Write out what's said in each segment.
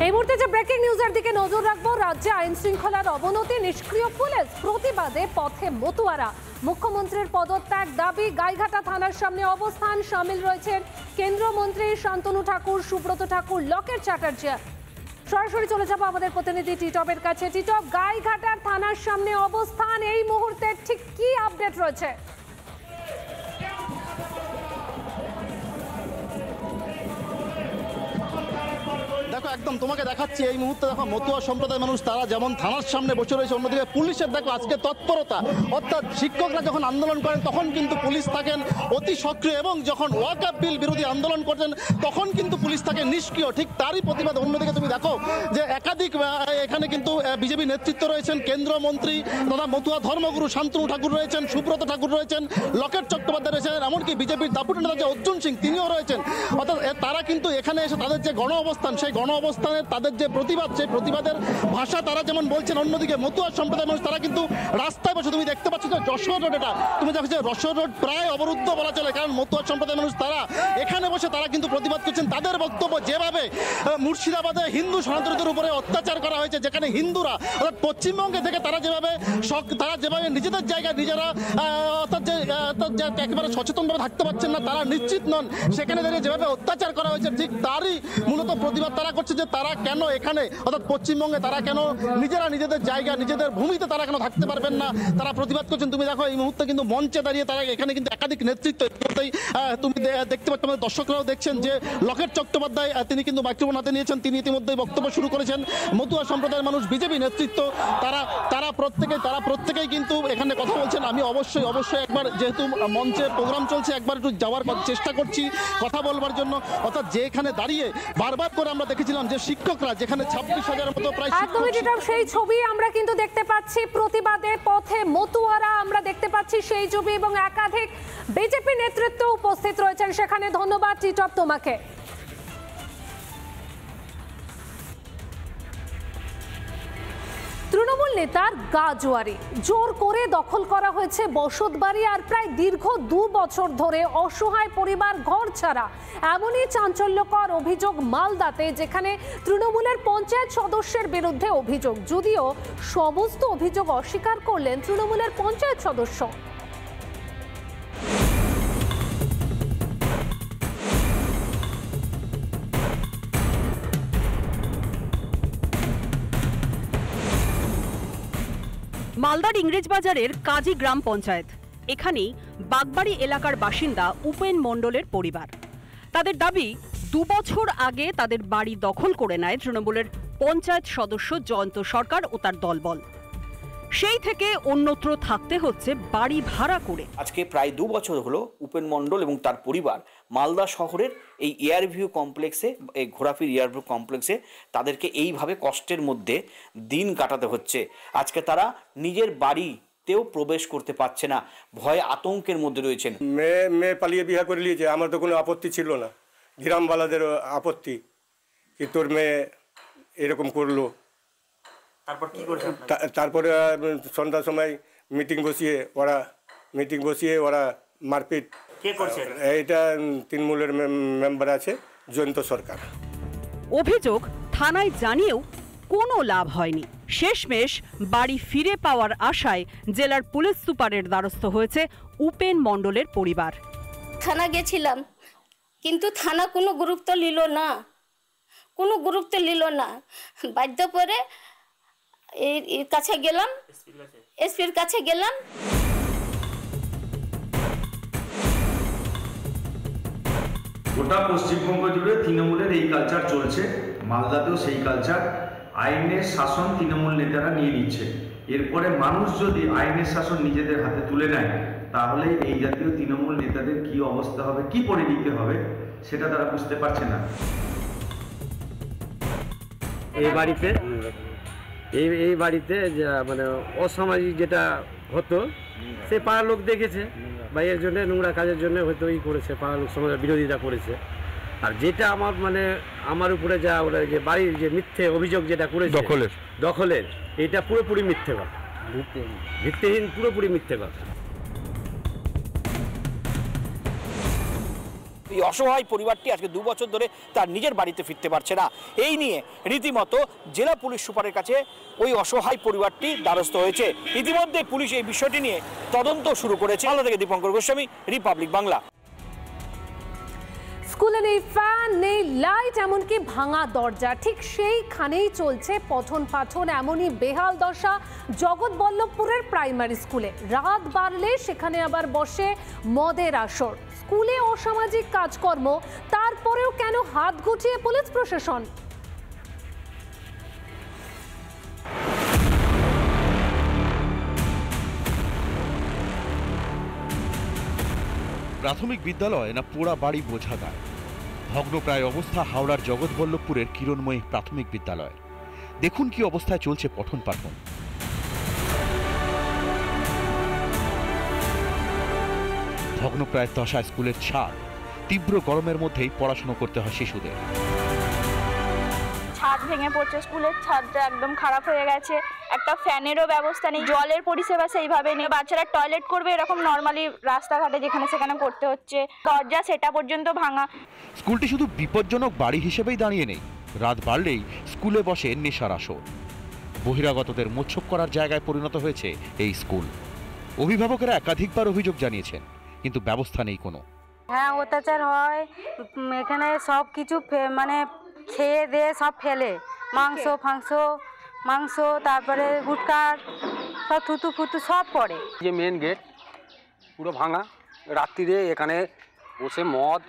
এই মুহূর্তে যে ব্রেকিং নিউজের দিকে নজর রাখবো, রাজ্যে আইন শৃঙ্খলার অবনতি, নিষ্ক্রিয় পুলিশ, প্রতিবাদে পথে মতুয়ারা, মুখ্যমন্ত্রীর পদত্যাগ দাবি, গাইঘাটা থানার সামনে অবস্থান। সামিল রয়েছেন কেন্দ্রমন্ত্রী শান্তনু ঠাকুর, সুব্রত ঠাকুর, লকেট চ্যাটার্জি। সরাসরি চলে যাবো আমাদের প্রতিনিধি টিটপের কাছে। টিটপ, গাইঘাটার থানার সামনে অবস্থান, এই মুহূর্তে ঠিক কি আপডেট রয়েছে? দেখো, একদম তোমাকে দেখাচ্ছি এই মুহূর্তে। দেখো, মতুয়া সম্প্রদায়ের মানুষ তারা যেমন থানার সামনে বসে রয়েছে, অন্যদিকে পুলিশের দেখো আজকে তৎপরতা। অর্থাৎ শিক্ষকরা যখন আন্দোলন করেন তখন কিন্তু পুলিশ থাকেন অতি সক্রিয়, এবং যখন ওয়াকআপ বিল বিরোধী আন্দোলন করছেন তখন কিন্তু পুলিশ থাকে নিষ্ক্রিয়। ঠিক তারই প্রতিবাদ অন্যদিকে তুমি দেখো যে একাধিক এখানে কিন্তু বিজেপি নেতৃত্ব রয়েছেন, কেন্দ্রমন্ত্রী তথা মতুয়া ধর্মগুরু শান্তনু ঠাকুর রয়েছেন, সুব্রত ঠাকুর রয়েছেন, লকেট চট্টোপাধ্যায় রয়েছেন, এমনকি বিজেপির দাপুটে নেতা যে অর্জুন সিং তিনিও রয়েছেন। অর্থাৎ তারা কিন্তু এখানে এসে তাদের যে গণ অবস্থান, সেই গণ অবস্থানের তাদের যে প্রতিবাদ, সেই প্রতিবাদের ভাষা তারা যেমন বলছেন, অন্যদিকে মতুয়া সম্প্রদায়ের মানুষ তারা কিন্তু রাস্তায় বসে। তুমি দেখতে পাচ্ছ যে যশোর রোড, এটা তুমি দেখো যে যশোর রোড প্রায় অবরুদ্ধ বলা চলে, কারণ মতুয়া সম্প্রদায়ের মানুষ তারা এখানে বসে তারা কিন্তু প্রতিবাদ করছেন। তাদের বক্তব্য, যেভাবে মুর্শিদাবাদে হিন্দু সনাতনীদের উপরে অত্যাচার করা হয়েছে, যেখানে হিন্দুরা অর্থাৎ পশ্চিমবঙ্গে থেকে তারা যেভাবে নিজেদের জায়গায় নিজেরা অর্থাৎ যে একেবারে সচেতনভাবে থাকতে পারছেন না, তারা নিশ্চিত নন, সেখানে দাঁড়িয়ে যেভাবে অত্যাচার করা হয়েছে, ঠিক তারই মূলত প্রতিবাদ তারা করছে যে তারা কেন এখানে অর্থাৎ পশ্চিমবঙ্গে তারা কেন নিজেরা নিজেদের জায়গা নিজেদের ভূমিতে তারা কেন থাকতে পারবেন না, তারা প্রতিবাদ করছেন। তুমি দেখো এই মুহূর্তে কিন্তু মঞ্চে দাঁড়িয়ে তারা এখানে কিন্তু একাধিক নেতৃত্ব, তুমি দেখতে পাচ্ছ, আমাদের দর্শকরাও দেখছেন যে লকেট চট্টোপাধ্যায় তিনি কিন্তু মাইক্রোফোন হাতে নিয়েছেন, তিনি ইতিমধ্যেই বক্তব্য শুরু করেছেন। মতুয়া সম্প্রদায়ের মানুষ, বিজেপি নেতৃত্ব তারা প্রত্যেকেই কিন্তু এখানে কথা বলছেন। আমি অবশ্যই একবার, যেহেতু মঞ্চে প্রোগ্রাম চলছে, একবার একটু যাওয়ার চেষ্টা করছি কথা বলবার জন্য। অর্থাৎ যে এখানে দাঁড়িয়ে বারবার করে আমরা দেখেছিলাম যে শিক্ষকরা যেখানে 26,000 মতো প্রায় সেই ছবি আমরা কিন্তু দেখতে পাচ্ছি, প্রতিবাদে পথে মতুয়ারা আমরা দেখতে পাচ্ছি সেই ছবি, এবং একাধিক বিজেপি নেতৃত্ব উপস্থিত রয়েছেন সেখানে। ধন্যবাদ টিটপ তোমাকে। তৃণমূল নেতার গাজোয়ারি, জোর করে দখল করা হয়েছে বসতবাড়ি, আর প্রায় দীর্ঘ 2 বছর ধরে অসহায় পরিবার ঘর ছাড়া। এমনই চাঞ্চল্যকর অভিযোগ মালদাতে, যেখানে তৃণমূলের পঞ্চায়েত সদস্যের বিরুদ্ধে অভিযোগ, যদিও সমস্ত অভিযোগ অস্বীকার করলেন তৃণমূলের পঞ্চায়েত সদস্য। মালদার ইংরেজবাজারের কাজী গ্রাম পঞ্চায়েত, এখানেই বাগবাড়ি এলাকার বাসিন্দা উপেন মণ্ডলের পরিবার। তাদের দাবি, 2 বছর আগে তাদের বাড়ি দখল করে নেয় তৃণমূলের পঞ্চায়েত সদস্য জয়ন্ত সরকার ও তার দলবল। সেই থেকে অন্যত্র থাকতে হচ্ছে বাড়ি ভাড়া করে। আজকে প্রায় 2 বছর হলো উপেন মণ্ডল এবং তার পরিবার মালদা শহরের এই এয়ারভিউ কমপ্লেক্সে, এই ঘোরাফির এয়ারভিউ কমপ্লেক্সে তাদেরকে এইভাবে কষ্টের মধ্যে দিন কাটাতে হচ্ছে। আজকে তারা নিজের বাড়িতেও প্রবেশ করতে পারছে না, ভয়ে আতঙ্কের মধ্যে রয়েছেন। মেয়ে পালিয়ে বিয়ে করে নিয়েছে, আমার তো কোনো আপত্তি ছিল না, গ্রামবালাদের আপত্তি কি তোর মেয়ে এরকম করলো। তারপর কি করছে? তারপরে সন্ধ্যার সময় মিটিং বসিয়ে ওরা মারপিট। কে করছে এইটা? তৃণমূলের মেম্বার আছে জয়ন্ত সরকার। অভিযোগ থানায় জানিয়েও কোনো লাভ হয়নি। শেষমেশ বাড়ি ফিরে পাওয়ার আশায় জেলার পুলিশ সুপারের দ্বারস্থ হয়েছে উপেন মণ্ডলের পরিবার। থানা গেছিলাম, কিন্তু থানা কোনো গুরুত্ব নিল না, বাধ্য করে এর কাছে গেলাম, এসপির কাছে গেলাম। গোটা পশ্চিমবঙ্গ জুড়ে তৃণমূলের এই কালচার চলছে, মালদাতেও সেই কালচার। আইনের শাসন তৃণমূল নেতারা নিয়ে নিচ্ছে। এরপরে মানুষ যদি আইনের শাসন নিজেদের হাতে তুলে নেয়, তাহলে এই জাতীয় তৃণমূল নেতাদের কি অবস্থা হবে, কি পরিণতি হবে, সেটা তারা বুঝতে পারছে না। এই বাড়িতে মানে অসামাজিক যেটা হতো, সে পাড়ার লোক দেখেছে, বা এর জন্য নোংরা কাজের জন্য হয়তো করেছে, পাড়ার লোক সমাজের বিরোধিতা করেছে। আর যেটা আমার উপরে যা ওরা যে বাড়ির যে মিথ্যে অভিযোগ যেটা করেছে দখলের, এটা পুরোপুরি মিথ্যে কথা, ভিত্তিহীন, পুরোপুরি মিথ্যে কথা। এই অসহায় পরিবারটি আজকে 2 বছর ধরে তার নিজের বাড়িতে ফিরতে পারছে না। এই নিয়ে রীতিমতো জেলা পুলিশ সুপারের কাছে ওই অসহায় পরিবারটি দ্বারস্থ হয়েছে। ইতিমধ্যে পুলিশ এই বিষয়টি নিয়ে তদন্ত শুরু করেছে। মালদা থেকে দীপঙ্কর গোস্বামী, রিপাবলিক বাংলা। স্কুলে নেই ফ্যান, নেই লাইট, এমনকি ভাঙা দরজা, ঠিক সেইখানেই চলছে পঠন পাঠন। এমনই বেহাল দশা জগৎবল্লভপুরের প্রাইমারি স্কুলে। রাত বাড়লে সেখানে আবার বসে মদের আসর। স্কুলে অসামাজিক কাজকর্ম, তারপরেও কেন হাত গুটিয়ে পুলিশ প্রশাসন? প্রাথমিক বিদ্যালয় না পোড়া বাড়ি বোঝা দায়। ভগ্নপ্রায় অবস্থা হাওড়ার জগৎবল্লভপুরের কিরণময়ী প্রাথমিক বিদ্যালয়। দেখুন কি অবস্থায় চলছে পঠন পাঠন। ভগ্নপ্রায় দশা স্কুলের ছাদ। তীব্র গরমের মধ্যেই পড়াশোনা করতে হয় শিশুদের। ছাদ ভেঙে পড়ছে, স্কুলের ছাদটা একদম খারাপ হয়ে গেছে, একটা ফ্যানেরও ব্যবস্থা নেই, জলের পরিষেবা সেইভাবে নেই। বাচ্চারা টয়লেট করবে এরকম নর্মালি রাস্তাঘাটে যেখানে সেখানে করতে হচ্ছে, দরজা সেটা পর্যন্ত ভাঙা। স্কুলটি শুধু বিপজ্জনক বাড়ি হিসেবেই দাঁড়িয়ে নেই, রাত বাড়লেই স্কুলে বসে নেশার আসর। বহিরাগতদের মোচ্ছব করার জায়গায় পরিণত হয়েছে এই স্কুল। অভিভাবকেরা একাধিকবার অভিযোগ জানিয়েছেন, কিন্তু ব্যবস্থা নেই কোনো। হ্যাঁ, অত্যাচার হয় এখানে, সব কিছু মানে খেয়ে দিয়ে সব ফেলে, মাংস তারপরে গুটকা সব থুতু ফুতু সব পড়ে। যে মেন গেট পুরো ভাঙা, রাত্রিরে এখানে বসে মদ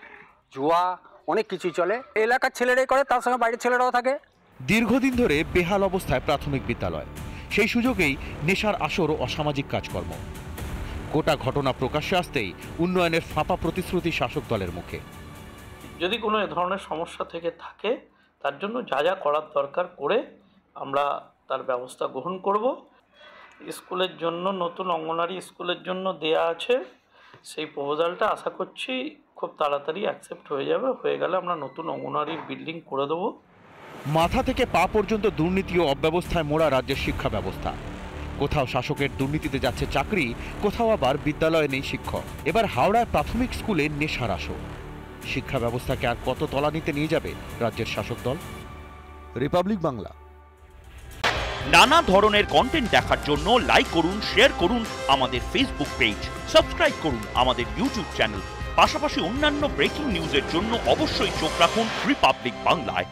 জুয়া অনেক কিছুই চলে। এলাকার ছেলেরাই করে, তার সঙ্গে বাইরের ছেলেরাও থাকে। দীর্ঘদিন ধরে বেহাল অবস্থায় প্রাথমিক বিদ্যালয়। সেই সুযোগেই নেশার আসর ও অসামাজিক কাজকর্ম। গোটা ঘটনা প্রকাশ্যে আসতেই উন্নয়নের ফাঁপা প্রতিশ্রুতি শাসক দলের মুখে। যদি কোনো এ ধরনের সমস্যা থেকে থাকে, তার জন্য যা যা করার দরকার করে আমরা তার ব্যবস্থা গ্রহণ করব। স্কুলের জন্য, নতুন অঙ্গনওয়াড়ি স্কুলের জন্য দেয়া আছে, সেই প্রপোজালটা আশা করছি খুব তাড়াতাড়ি অ্যাকসেপ্ট হয়ে যাবে। হয়ে গেলে আমরা নতুন অঙ্গনওয়াড়ির বিল্ডিং করে দেবো। মাথা থেকে পা পর্যন্ত দুর্নীতি ও অব্যবস্থায় মোড়া রাজ্যের শিক্ষা ব্যবস্থা। কোথাও শাসকের দুর্নীতিতে যাচ্ছে চাকরি, কোথাও আবার বিদ্যালয়ে নেই শিক্ষক। এবার হাওড়ার প্রাথমিক স্কুলে নেশার আসর। শিক্ষা ব্যবস্থাকে আর কত তলানিতে নিয়ে যাবে রাজ্যের শাসক দল? রিপাবলিক বাংলা। নানা ধরনের কন্টেন্ট দেখার জন্য লাইক করুন, শেয়ার করুন আমাদের ফেসবুক পেজ, সাবস্ক্রাইব করুন আমাদের ইউটিউব চ্যানেল। পাশাপাশি অন্যান্য ব্রেকিং নিউজের জন্য অবশ্যই চোখ রাখুন রিপাবলিক বাংলায়।